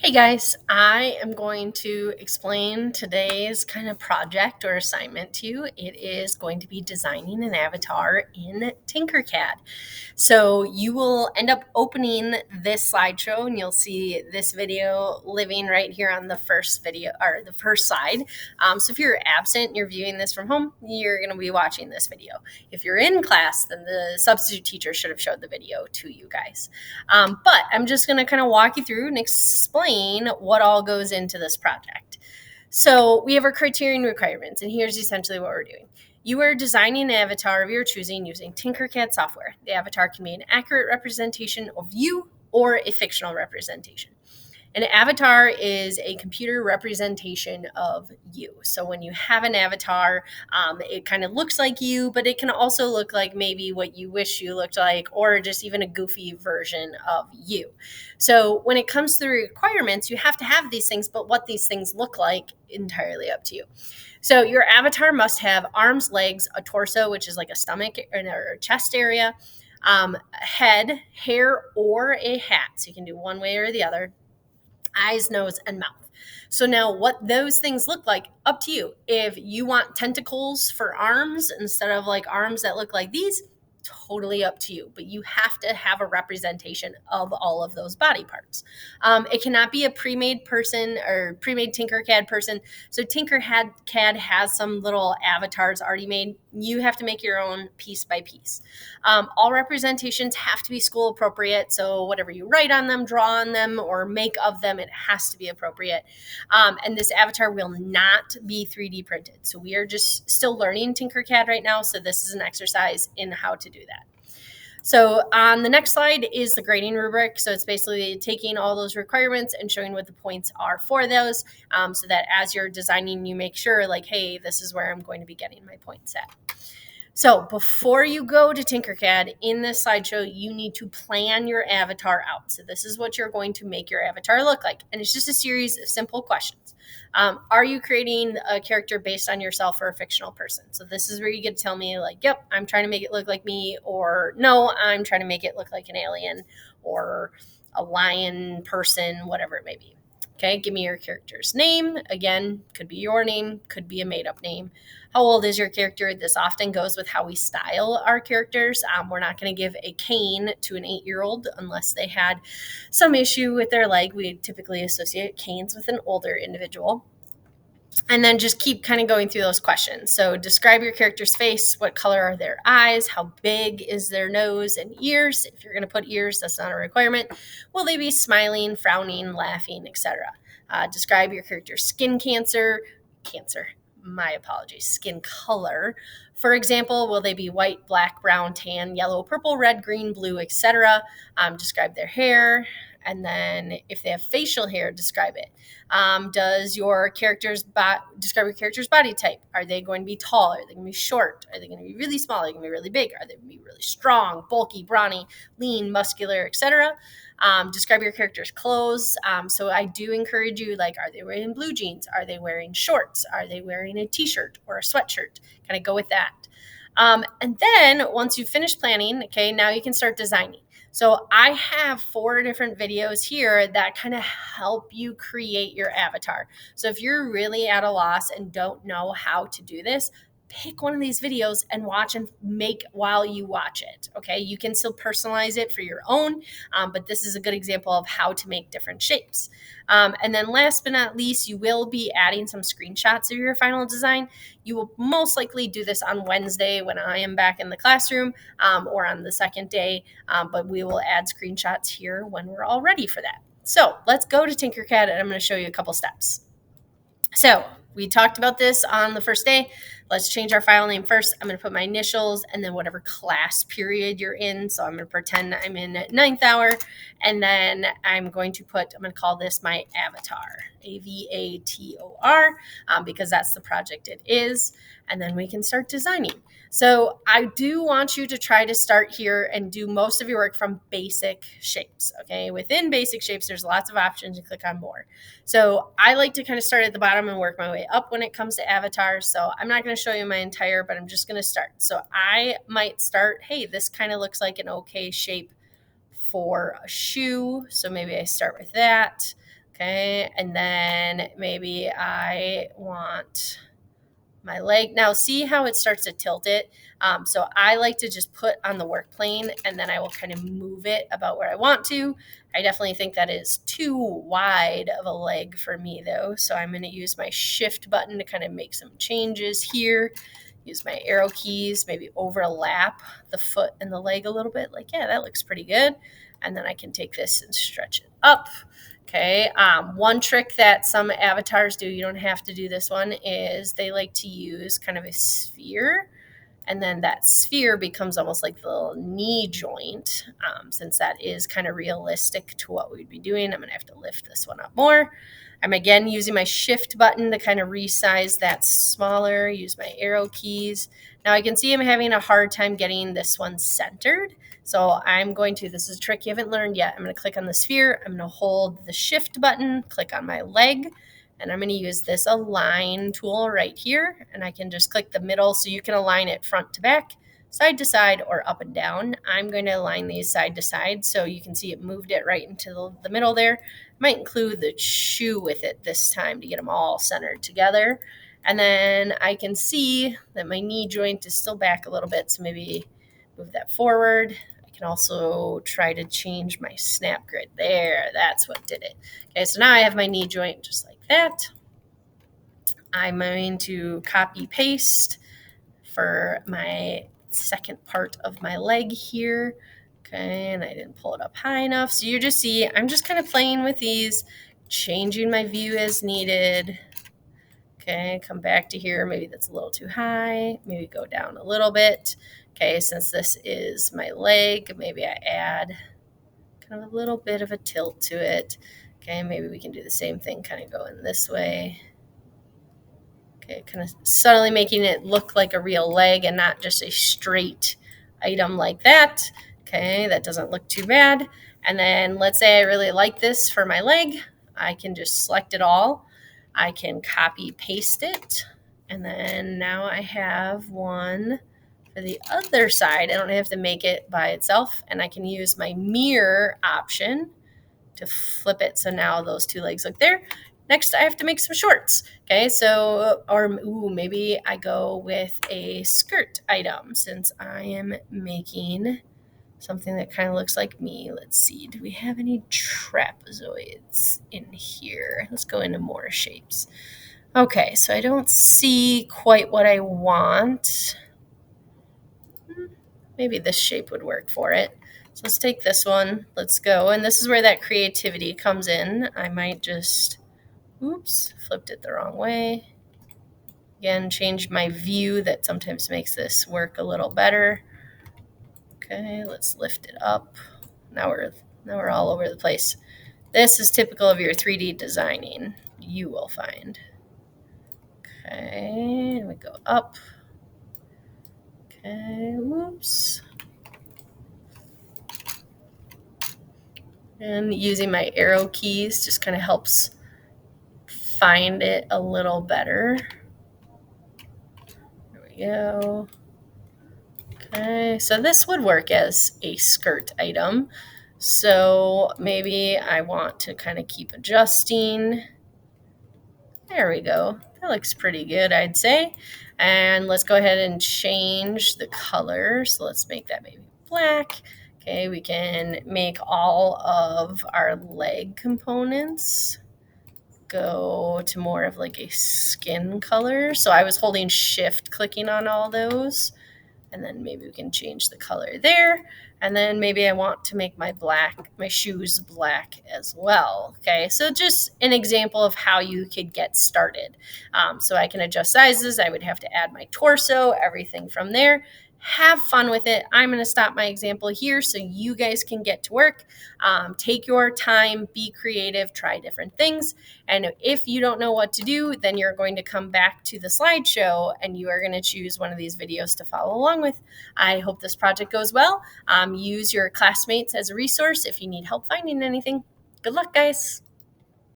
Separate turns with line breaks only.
Hey guys, I am going to explain today's kind of project or assignment to you. It is going to be designing an avatar in Tinkercad. So you will end up opening this slideshow and you'll see this video living right here on the first video or the first slide. So if you're absent and you're viewing this from home, you're going to be watching this video. If you're in class, then the substitute teacher should have showed the video to you guys. But I'm just going to kind of walk you through and explain what all goes into this project. So we have our criterion requirements, and here's essentially what we're doing. You are designing an avatar of your choosing using Tinkercad software. The avatar can be an accurate representation of you or a fictional representation. An avatar is a computer representation of you. So when you have an avatar, it kind of looks like you, but it can also look like maybe what you wish you looked like, or just even a goofy version of you. So when it comes to the requirements, you have to have these things, but what these things look like, entirely up to you. So your avatar must have arms, legs, a torso, which is like a stomach or chest area, head, hair, or a hat. So you can do one way or the other. Eyes, nose, and mouth. So now what those things look like, up to you. If you want tentacles for arms instead of like arms that look like these, totally up to you. But you have to have a representation of all of those body parts. It cannot be a pre-made person or pre-made Tinkercad person. So Tinkercad has some little avatars already made. You have to make your own piece by piece. All representations have to be school appropriate. So whatever you write on them, draw on them, or make of them, it has to be appropriate. And this avatar will not be 3D printed. So we are just still learning Tinkercad right now. So this is an exercise in how to do that. So on the next slide is the grading rubric. So it's basically taking all those requirements and showing what the points are for those, so that as you're designing, you make sure like, hey, this is where I'm going to be getting my points at. So before you go to Tinkercad in this slideshow, you need to plan your avatar out. So this is what you're going to make your avatar look like. And it's just a series of simple questions. Are you creating a character based on yourself or a fictional person? So this is where you get to tell me like, yep, I'm trying to make it look like me, or no, I'm trying to make it look like an alien or a lion person, whatever it may be. Okay, give me your character's name. Again, could be your name, could be a made up name. How old is your character? This often goes with how we style our characters. We're not going to give a cane to an 8-year-old unless they had some issue with their leg. We typically associate canes with an older individual. And then just keep kind of going through those questions. So describe your character's face. What color are their eyes? How big is their nose and ears? If you're going to put ears, that's not a requirement. Will they be smiling, frowning, laughing, etc.? Describe your character's skin skin color. For example, will they be white, black, brown, tan, yellow, purple, red, green, blue, etc.? Describe their hair. And then if they have facial hair, describe it. Does your describe your character's body type? Are they going to be tall? Are they going to be short? Are they going to be really small? Are they going to be really big? Are they going to be really strong, bulky, brawny, lean, muscular, etc.? Describe your character's clothes. So I do encourage you, like, are they wearing blue jeans? Are they wearing shorts? Are they wearing a t-shirt or a sweatshirt? Kind of go with that. And then once you've finished planning, okay, now you can start designing. So I have 4 different videos here that kind of help you create your avatar. So if you're really at a loss and don't know how to do this, pick one of these videos and watch and make while you watch it. Okay, you can still personalize it for your own, but this is a good example of how to make different shapes. And then last but not least, you will be adding some screenshots of your final design. You will most likely do this on Wednesday when I am back in the classroom, or on the second day, but we will add screenshots here when we're all ready for that. So let's go to Tinkercad and I'm going to show you a couple steps. So we talked about this on the first day. Let's change our file name first. I'm going to put my initials and then whatever class period you're in. So I'm going to pretend I'm in 9th hour. And then I'm going to call this my avatar, AVATOR, because that's the project it is. And then we can start designing. So I do want you to try to start here and do most of your work from basic shapes. Okay. Within basic shapes, there's lots of options. You click on more. So I like to kind of start at the bottom and work my way up when it comes to avatars. So I'm not going to show you my entire, but I'm just going to start. So I might start, hey, this kind of looks like an okay shape for a shoe. So maybe I start with that. Okay, and then maybe I want my leg. Now see how it starts to tilt it. So I like to just put on the work plane and then I will kind of move it about where I want to. I definitely think that is too wide of a leg for me though. So I'm going to use my shift button to kind of make some changes here. Use my arrow keys, maybe overlap the foot and the leg a little bit. Like, yeah, that looks pretty good. And then I can take this and stretch it up. Okay. One trick that some avatars do, you don't have to do this one, is they like to use kind of a sphere. And then that sphere becomes almost like the little knee joint. Since that is kind of realistic to what we'd be doing, I'm going to have to lift this one up more. I'm again using my shift button to kind of resize that smaller, use my arrow keys. Now I can see I'm having a hard time getting this one centered. So I'm going to, this is a trick you haven't learned yet. I'm going to click on the sphere. I'm going to hold the shift button, click on my leg, and I'm going to use this align tool right here. And I can just click the middle so you can align it front to back, side to side, or up and down. I'm going to align these side to side so you can see it moved it right into the middle there. I might include the shoe with it this time to get them all centered together. And then I can see that my knee joint is still back a little bit, so maybe move that forward. I can also try to change my snap grid there. That's what did it. Okay, so now I have my knee joint just like that. I'm going to copy paste for my second part of my leg here. Okay, and I didn't pull it up high enough. So you just see, I'm just kind of playing with these, changing my view as needed. Okay, come back to here. Maybe that's a little too high. Maybe go down a little bit. Okay, since this is my leg, maybe I add kind of a little bit of a tilt to it. Okay, maybe we can do the same thing, kind of going this way. Okay, kind of subtly making it look like a real leg and not just a straight item like that. Okay, that doesn't look too bad. And then let's say I really like this for my leg. I can just select it all. I can copy paste it. And then now I have one for the other side. I don't have to make it by itself. And I can use my mirror option to flip it. So now those two legs look there. Next, I have to make some shorts. Okay, so, or maybe I go with a skirt item since I am making something that kind of looks like me. Let's see, do we have any trapezoids in here? Let's go into more shapes. Okay, so I don't see quite what I want. Maybe this shape would work for it. So let's take this one. Let's go. And this is where that creativity comes in. I might just, oops, flipped it the wrong way. Again, change my view. That sometimes makes this work a little better. Okay, let's lift it up. Now we're all over the place. This is typical of your 3D designing, you will find. Okay, and we go up. Okay, whoops. And using my arrow keys just kind of helps find it a little better. There we go. Okay, so this would work as a skirt item. So maybe I want to kind of keep adjusting. There we go. That looks pretty good, I'd say. And let's go ahead and change the color. So let's make that maybe black. Okay, we can make all of our leg components go to more of like a skin color. So I was holding shift, clicking on all those. And then maybe we can change the color there. And then maybe I want to make my shoes black as well. Okay, so just an example of how you could get started. So I can adjust sizes. I would have to add my torso, everything from there. Have fun with it. I'm going to stop my example here so you guys can get to work. Take your time, be creative, try different things. And if you don't know what to do, then you're going to come back to the slideshow and you are going to choose one of these videos to follow along with. I hope this project goes well. Use your classmates as a resource if you need help finding anything. Good luck, guys.